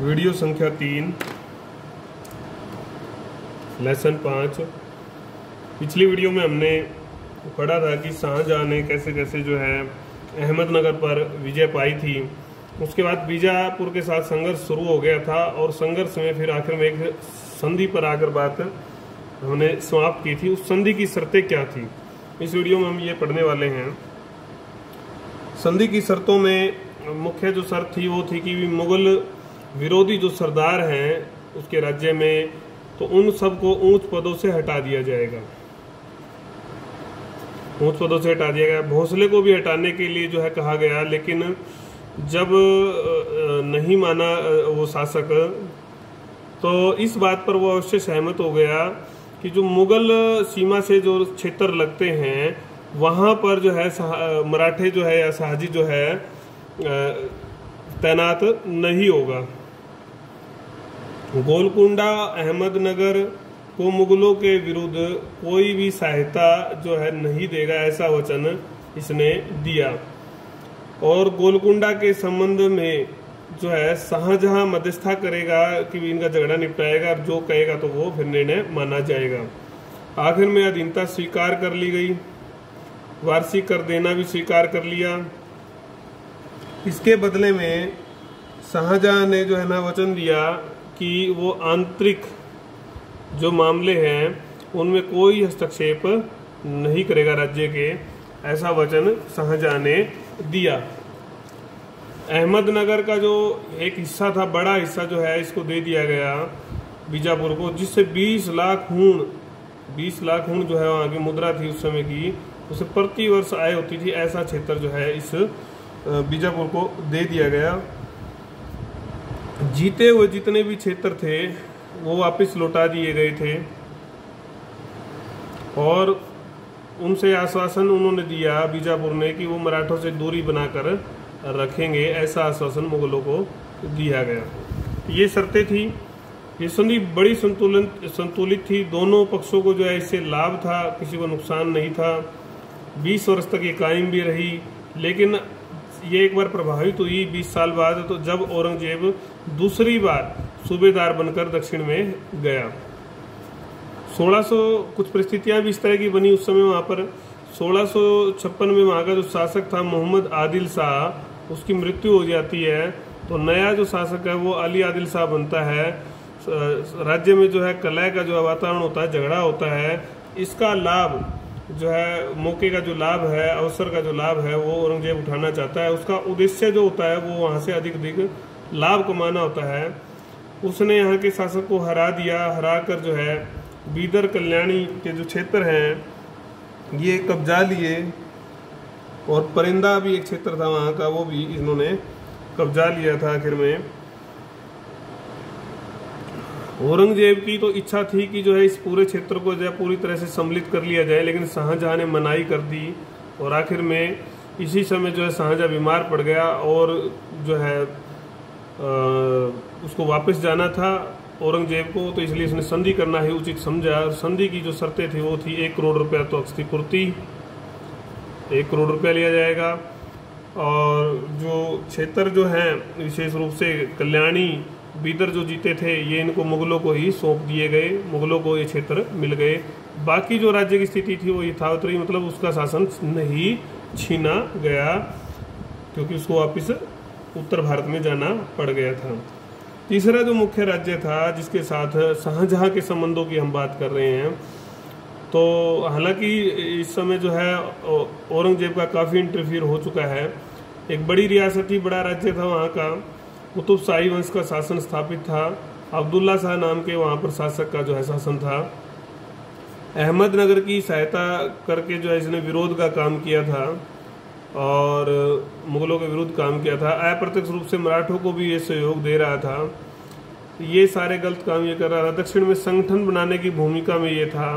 Video संख्या 3 lesson 5। पिछली video में हमने पढ़ा था कि शाहजहां ने कैसे कैसे जो है अहमदनगर पर विजय पाई थी। उसके बाद बीजापुर के साथ संघर्ष शुरू हो गया था और संघर्ष में फिर आखिर में एक संधि पर आकर बात हमने समाप्त की थी। उस संधि की शर्तें क्या थी, इस वीडियो में हम ये पढ़ने वाले हैं। संधि की शर्तों में मुख्य जो शर्त थी वो थी कि मुगल विरोधी जो सरदार हैं उसके राज्य में, तो उन सबको ऊंच पदों से हटा दिया जाएगा। ऊंच पदों से हटा दिया गया। भोसले को भी हटाने के लिए जो है कहा गया, लेकिन जब नहीं माना वो शासक, तो इस बात पर वो अवश्य सहमत हो गया कि जो मुगल सीमा से जो क्षेत्र लगते हैं वहां पर जो है मराठे जो है या शाहजी जो है तैनात नहीं होगा। गोलकुंडा अहमदनगर को मुगलों के विरुद्ध कोई भी सहायता जो है नहीं देगा, ऐसा वचन इसने दिया। और गोलकुंडा के संबंध में जो है शाहजहां मध्यस्थता करेगा कि इनका झगड़ा निपटाएगा, और जो कहेगा तो वो फिर निर्णय माना जाएगा। आखिर में अधीनता स्वीकार कर ली गई, वार्षिक कर देना भी स्वीकार कर लिया। इसके बदले में शाहजहां ने जो है ना वचन दिया कि वो आंतरिक जो मामले हैं उनमें कोई हस्तक्षेप नहीं करेगा राज्य के, ऐसा वचन शाहजहां ने दिया। अहमदनगर का जो एक हिस्सा था, बड़ा हिस्सा जो है, इसको दे दिया गया बीजापुर को, जिससे 20 लाख हूण जो है वहाँ की मुद्रा थी उस समय की, उसे प्रति वर्ष आय होती थी। ऐसा क्षेत्र जो है इस बीजापुर को दे दिया गया। जीते हुए जितने भी क्षेत्र थे वो वापस लौटा दिए गए थे और उनसे आश्वासन उन्होंने दिया बीजापुर ने कि वो मराठों से दूरी बनाकर रखेंगे, ऐसा आश्वासन मुगलों को दिया गया। ये शर्तें थी। ये संधि बड़ी संतुलित थी। दोनों पक्षों को जो है इससे लाभ था, किसी को नुकसान नहीं था। 20 वर्ष तक ये कायम भी रही, लेकिन ये एक बार प्रभावित हुई 20 साल बाद, तो जब औरंगजेब दूसरी बार सूबेदार बनकर दक्षिण में गया। 1600 कुछ परिस्थितियां भी इस तरह की बनी उस समय वहां पर। 1656 में वहां का जो शासक था मोहम्मद आदिल शाह, उसकी मृत्यु हो जाती है, तो नया जो शासक है वो अली आदिल शाह बनता है। राज्य में जो है कलह का जो वातावरण होता है, झगड़ा होता है, इसका लाभ जो है, मौके का जो लाभ है, अवसर का जो लाभ है, वो औरंगजेब उठाना चाहता है। उसका उद्देश्य जो होता है वो वहां से अधिक लाभ कमाना होता है। उसने यहाँ के शासक को हरा दिया। हरा कर जो है बीदर कल्याणी के जो क्षेत्र हैं ये कब्जा लिए, और परिंदा भी एक क्षेत्र था वहाँ का, वो भी इन्होंने कब्जा लिया था। आखिर में औरंगजेब की तो इच्छा थी कि जो है इस पूरे क्षेत्र को जो है पूरी तरह से सम्मिलित कर लिया जाए, लेकिन शाहजहां ने मनाही कर दी। और आखिर में इसी समय जो है शाहजहां बीमार पड़ गया और जो है उसको वापस जाना था औरंगजेब को, तो इसलिए उसने संधि करना ही उचित समझा। और संधि की जो शर्तें थी वो थी 1 करोड़ रुपया तो क्षतिपूर्ति, 1 करोड़ रुपया लिया जाएगा, और जो क्षेत्र जो है विशेष रूप से कल्याणी बीदर जो जीते थे ये इनको मुगलों को ही सौंप दिए गए, मुगलों को ये क्षेत्र मिल गए। बाकी जो राज्य की स्थिति थी वो यथावत रही, मतलब उसका शासन नहीं छीना गया, क्योंकि उसको वापस उत्तर भारत में जाना पड़ गया था। तीसरा जो मुख्य राज्य था जिसके साथ शाहजहां के संबंधों की हम बात कर रहे हैं, तो हालांकि इस समय जो है औरंगजेब का काफ़ी इंटरफियर हो चुका है। एक बड़ी रियासत ही बड़ा राज्य था वहाँ का, कुतुब शाही वंश का शासन स्थापित था। अब्दुल्ला शाह नाम के वहाँ पर शासक का जो है शासन था। अहमदनगर की सहायता करके जो है इसने विरोध का काम किया था और मुगलों के विरुद्ध काम किया था। अप्रत्यक्ष रूप से मराठों को भी ये सहयोग दे रहा था। ये सारे गलत काम ये कर रहा था। दक्षिण में संगठन बनाने की भूमिका में ये था,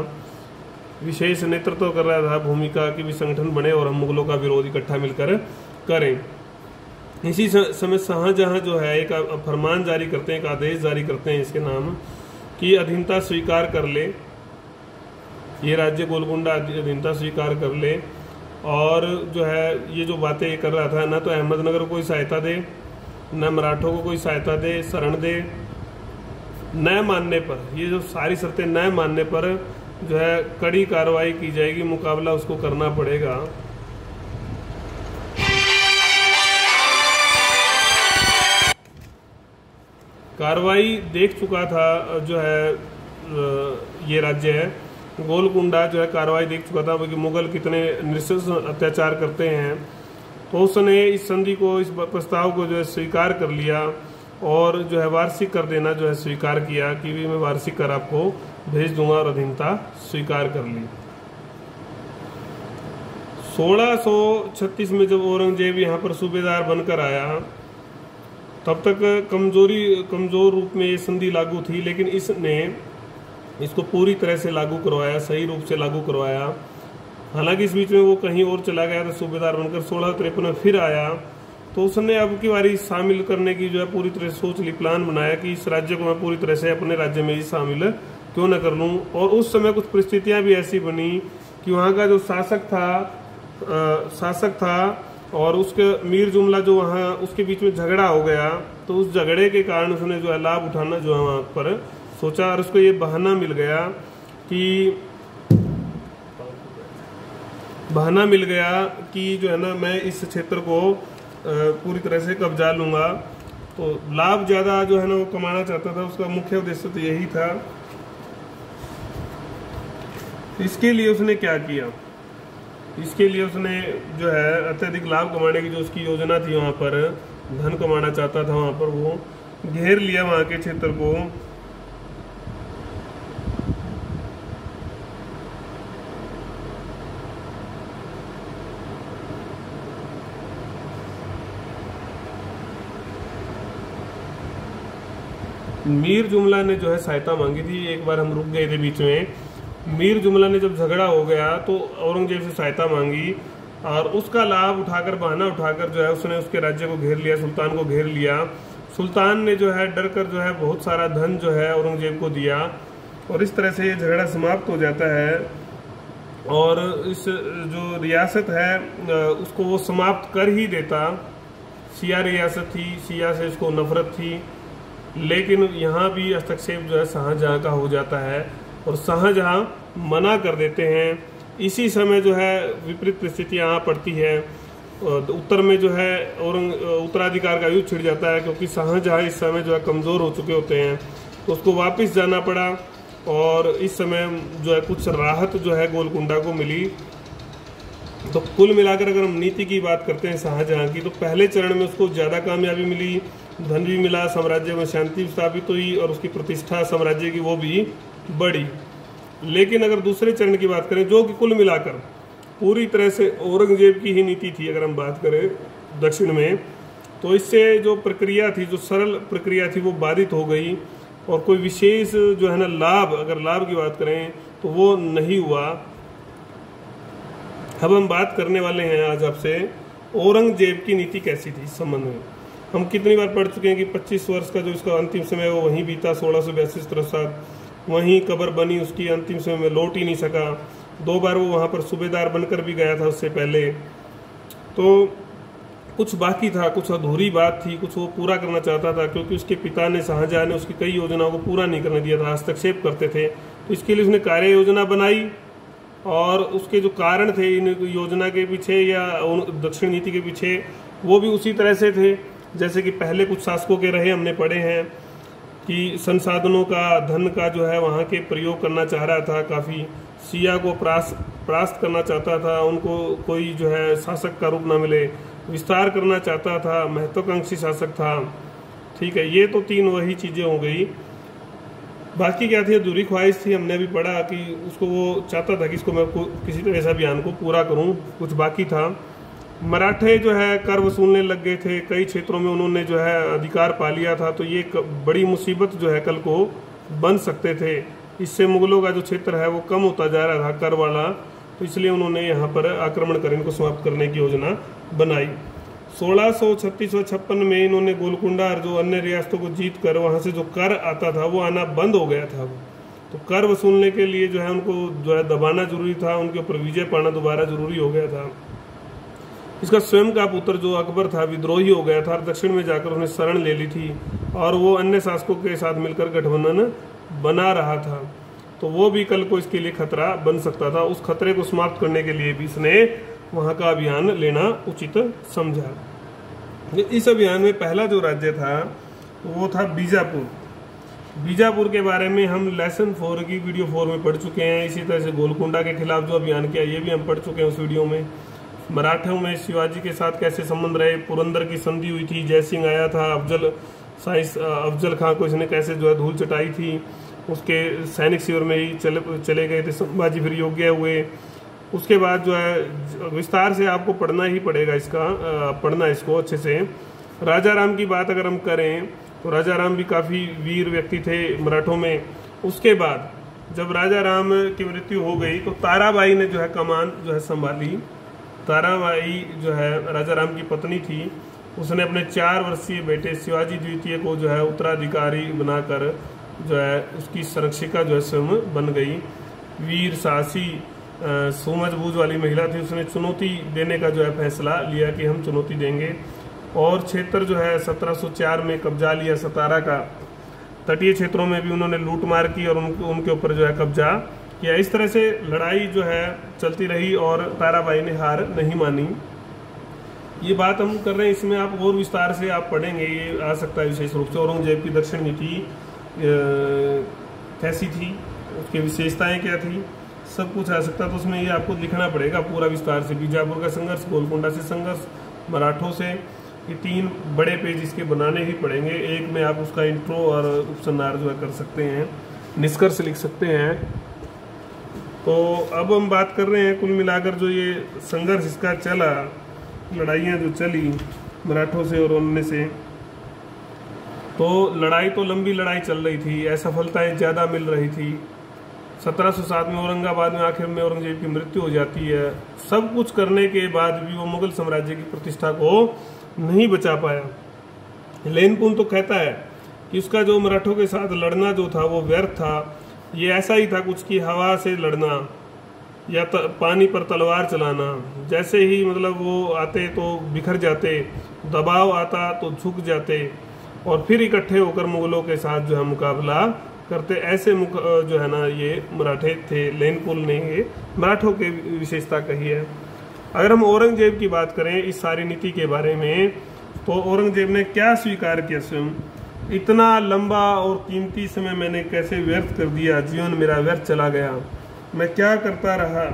विशेष नेतृत्व कर रहा था भूमिका की भी संगठन बने और हम मुगलों का विरोध इकट्ठा मिलकर करें। इसी समय शाहजहां जो है एक फरमान जारी करते हैं, एक आदेश जारी करते हैं इसके नाम कि अधीनता स्वीकार कर ले, ये राज्य गोलकुंडा अधीनता स्वीकार कर ले। और जो है ये जो बातें कर रहा था, ना तो अहमदनगर को कोई सहायता दे न मराठों को कोई सहायता दे, शरण दे। न मानने पर, ये जो सारी शर्तें न मानने पर जो है कड़ी कार्रवाई की जाएगी, मुकाबला उसको करना पड़ेगा। कार्रवाई देख चुका था जो है ये राज्य है गोलकुंडा, जो है कार्रवाई देख चुका था कि मुगल कितने नृशंस अत्याचार करते हैं। तो उसने इस संधि को, इस प्रस्ताव को जो है स्वीकार कर लिया और जो है वार्षिक कर देना जो है स्वीकार किया कि भी मैं वार्षिक कर आपको भेज दूंगा, और अधीनता स्वीकार कर ली। 1636 में जब औरंगजेब यहाँ पर सूबेदार बनकर आया, तब तक कमजोर रूप में ये संधि लागू थी, लेकिन इसने इसको पूरी तरह से लागू करवाया, सही रूप से लागू करवाया। हालांकि इस बीच में वो कहीं और चला गया था सूबेदार बनकर, 1653 में फिर आया। तो उसने अब की बारी शामिल करने की जो है पूरी तरह सोच ली, प्लान बनाया कि इस राज्य को मैं पूरी तरह से अपने राज्य में ही शामिल क्यों न कर लूं। और उस समय कुछ परिस्थितियां भी ऐसी बनी कि वहाँ का जो शासक था और उसके मीर जुमला जो वहाँ उसके बीच में झगड़ा हो गया। तो उस झगड़े के कारण उसने जो है लाभ उठाना जो है वहाँ पर सोचा, और उसको ये बहाना मिल गया कि जो है ना मैं इस क्षेत्र को पूरी तरह से कब्जा लूंगा। तो लाभ ज्यादा जो है ना वो कमाना चाहता था, उसका मुख्य उद्देश्य तो यही था। इसके लिए उसने क्या किया, इसके लिए उसने जो है अत्यधिक लाभ कमाने की जो उसकी योजना थी, वहां पर धन कमाना चाहता था, वहां पर वो घेर लिया वहां के क्षेत्र को। मीर जुमला ने जो है सहायता मांगी थी, एक बार हम रुक गए थे बीच में। मीर जुमला ने जब झगड़ा हो गया तो औरंगजेब से सहायता मांगी, और उसका लाभ उठाकर, बहाना उठाकर जो है उसने उसके राज्य को घेर लिया, सुल्तान को घेर लिया। सुल्तान ने जो है डर कर जो है बहुत सारा धन जो है औरंगजेब को दिया, और इस तरह से ये झगड़ा समाप्त हो जाता है। और इस जो रियासत है उसको वो समाप्त कर ही देता। शिया रियासत थी, शिया से इसको नफरत थी, लेकिन यहाँ भी हस्तक्षेप जो है शाहजहाँ का हो जाता है, और शाहजहाँ मना कर देते हैं। इसी समय जो है विपरीत परिस्थितियाँ आ पड़ती है। उत्तर में जो है उत्तराधिकार का युद्ध छिड़ जाता है, क्योंकि शाहजहाँ इस समय जो है कमज़ोर हो चुके होते हैं, तो उसको वापस जाना पड़ा। और इस समय जो है कुछ राहत जो है गोलकुंडा को मिली। तो कुल मिलाकर अगर हम नीति की बात करते हैं शाहजहाँ की, तो पहले चरण में उसको ज़्यादा कामयाबी मिली, धन भी मिला, साम्राज्य में शांति स्थापित हुई, और उसकी प्रतिष्ठा साम्राज्य की वो भी बढ़ी। लेकिन अगर दूसरे चरण की बात करें, जो कि कुल मिलाकर पूरी तरह से औरंगजेब की ही नीति थी, अगर हम बात करें दक्षिण में, तो इससे जो प्रक्रिया थी, जो सरल प्रक्रिया थी, वो बाधित हो गई, और कोई विशेष जो है ना लाभ, अगर लाभ की बात करें तो वो नहीं हुआ। अब हम बात करने वाले हैं आज आपसे औरंगजेब की नीति कैसी थी इस संबंध में। हम कितनी बार पढ़ चुके हैं कि 25 वर्ष का जो इसका अंतिम समय वो वहीं बीता, 1682-83, वहीं कब्र बनी उसकी, अंतिम समय में लौट ही नहीं सका। 2 बार वो वहाँ पर सूबेदार बनकर भी गया था उससे पहले। तो कुछ बाकी था, कुछ अधूरी बात थी, कुछ वो पूरा करना चाहता था, क्योंकि उसके पिता ने, शाहजहाँ ने, उसकी कई योजनाओं को पूरा नहीं करने दिया था, हस्तक्षेप करते थे। तो इसके लिए उसने कार्य योजना बनाई, और उसके जो कारण थे इन योजना के पीछे या दक्षिण नीति के पीछे, वो भी उसी तरह से थे जैसे कि पहले कुछ शासकों के रहे। हमने पढ़े हैं कि संसाधनों का, धन का जो है वहाँ के प्रयोग करना चाह रहा था, काफ़ी शिया को परास्त करना चाहता था, उनको कोई जो है शासक का रूप ना मिले, विस्तार करना चाहता था, महत्वाकांक्षी शासक था। ठीक है, ये तो 3 वही चीज़ें हो गई। बाकी क्या थी, अधूरी ख्वाहिश थी, हमने भी पढ़ा कि उसको वो चाहता था कि इसको मैं किसी तरह से अभियान को पूरा करूं। कुछ बाकी था। मराठे जो है कर वसूलने लग गए थे, कई क्षेत्रों में उन्होंने जो है अधिकार पा लिया था, तो ये बड़ी मुसीबत जो है कल को बन सकते थे। इससे मुगलों का जो क्षेत्र है वो कम होता जा रहा था कर वाला, तो इसलिए उन्होंने यहाँ पर आक्रमण कर इनको समाप्त करने की योजना बनाई। 1636 व 56 में इन्होंने गोलकुंडा और जो अन्य रियासतों को जीत कर वहाँ से जो कर आता था वो आना बंद हो गया था। तो कर वसूलने के लिए जो है उनको जो है दबाना जरूरी था, उनके ऊपर विजय पाना दोबारा जरूरी हो गया था। इसका स्वयं का पुत्र जो अकबर था विद्रोही हो गया था, दक्षिण में जाकर उसने शरण ले ली थी और वो अन्य शासकों के साथ मिलकर गठबंधन बना रहा था, तो वो भी कल को इसके लिए खतरा बन सकता था। उस खतरे को समाप्त करने के लिए भी इसने वहां का अभियान लेना उचित समझा। इस अभियान में पहला जो राज्य था वो था बीजापुर। बीजापुर के बारे में हम लेसन 4 की वीडियो 4 में पढ़ चुके हैं। इसी तरह से गोलकुंडा के खिलाफ जो अभियान किया ये भी हम पढ़ चुके हैं उस वीडियो में। मराठों में शिवाजी के साथ कैसे संबंध रहे, पुरंदर की संधि हुई थी, जय सिंह आया था, अफजल खां को इसने कैसे जो है धूल चटाई थी, उसके सैनिक शिविर में ही चले गए थे संभाजी, फिर योग्य हुए। उसके बाद जो है विस्तार से आपको पढ़ना ही पड़ेगा, पढ़ना इसको अच्छे से। राजा राम की बात अगर हम करें तो राजा राम भी काफ़ी वीर व्यक्ति थे मराठों में। उसके बाद जब राजा राम की मृत्यु हो गई तो ताराबाई ने जो है कमान जो है संभाली। ताराबाई जो है राजा राम की पत्नी थी, उसने अपने 4 वर्षीय बेटे शिवाजी द्वितीय को जो है उत्तराधिकारी बनाकर जो है उसकी संरक्षिका जो है स्वयं बन गई। वीर साहसी सूझबूझ वाली महिला थी, उसने चुनौती देने का जो है फैसला लिया कि हम चुनौती देंगे और क्षेत्र जो है 1704 में कब्जा लिया सतारा का। तटीय क्षेत्रों में भी उन्होंने लूटमार की और उनके ऊपर जो है कब्जा किया। इस तरह से लड़ाई जो है चलती रही और ताराबाई ने हार नहीं मानी। ये बात हम कर रहे हैं, इसमें आप और विस्तार से आप पढ़ेंगे, ये आ सकता है विशेष रूप से। औरंगजेब की दक्षिण नीति कैसी थी, उसकी विशेषताएं क्या थी, सब कुछ आ सकता है। तो उसमें ये आपको लिखना पड़ेगा पूरा विस्तार से। बीजापुर का संघर्ष, गोलकुंडा से संघर्ष, मराठों से, ये 3 बड़े पेज इसके बनाने ही पड़ेंगे। एक में आप उसका इंट्रो और उपसंहार जो है कर सकते हैं, निष्कर्ष लिख सकते हैं। तो अब हम बात कर रहे हैं कुल मिलाकर जो ये संघर्ष इसका चला, लड़ाइयाँ जो चली मराठों से और अन्य से, तो लड़ाई तो लंबी लड़ाई चल रही थी, असफलताएं ज़्यादा मिल रही थी। 1707 में औरंगाबाद में आखिर में औरंगजेब की मृत्यु हो जाती है। सब कुछ करने के बाद भी वो मुगल साम्राज्य की प्रतिष्ठा को नहीं बचा पाया। लेनपुन तो कहता है कि उसका जो मराठों के साथ लड़ना जो था वो व्यर्थ था। ये ऐसा ही था कुछ कि हवा से लड़ना या पानी पर तलवार चलाना, जैसे ही मतलब वो आते तो बिखर जाते, दबाव आता तो झुक जाते और फिर इकट्ठे होकर मुगलों के साथ जो है मुकाबला करते। ऐसे जो है ना ये मराठे थे। लेनपुल ने ये मराठों की विशेषता कही है। अगर हम औरंगजेब की बात करें इस सारी नीति के बारे में, तो औरंगजेब ने क्या स्वीकार किया स्वयं, इतना लंबा और कीमती समय मैंने कैसे व्यर्थ कर दिया, जीवन मेरा व्यर्थ चला गया, मैं क्या करता रहा,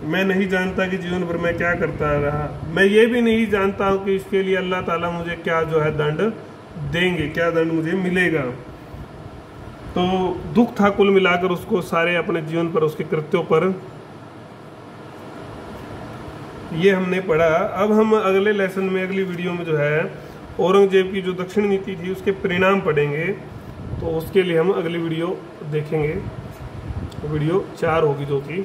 मैं नहीं जानता कि जीवन भर मैं क्या करता रहा। मैं ये भी नहीं जानता हूँ कि इसके लिए अल्लाह ताला मुझे क्या जो है दंड देंगे, क्या दंड मुझे मिलेगा। तो दुख था कुल मिलाकर उसको सारे अपने जीवन पर, उसके कृत्यों पर। ये हमने पढ़ा। अब हम अगले लेसन में, अगली वीडियो में जो है औरंगजेब की जो दक्षिण नीति थी उसके परिणाम पढ़ेंगे। तो उसके लिए हम अगली वीडियो देखेंगे, वीडियो 4 होगी जो कि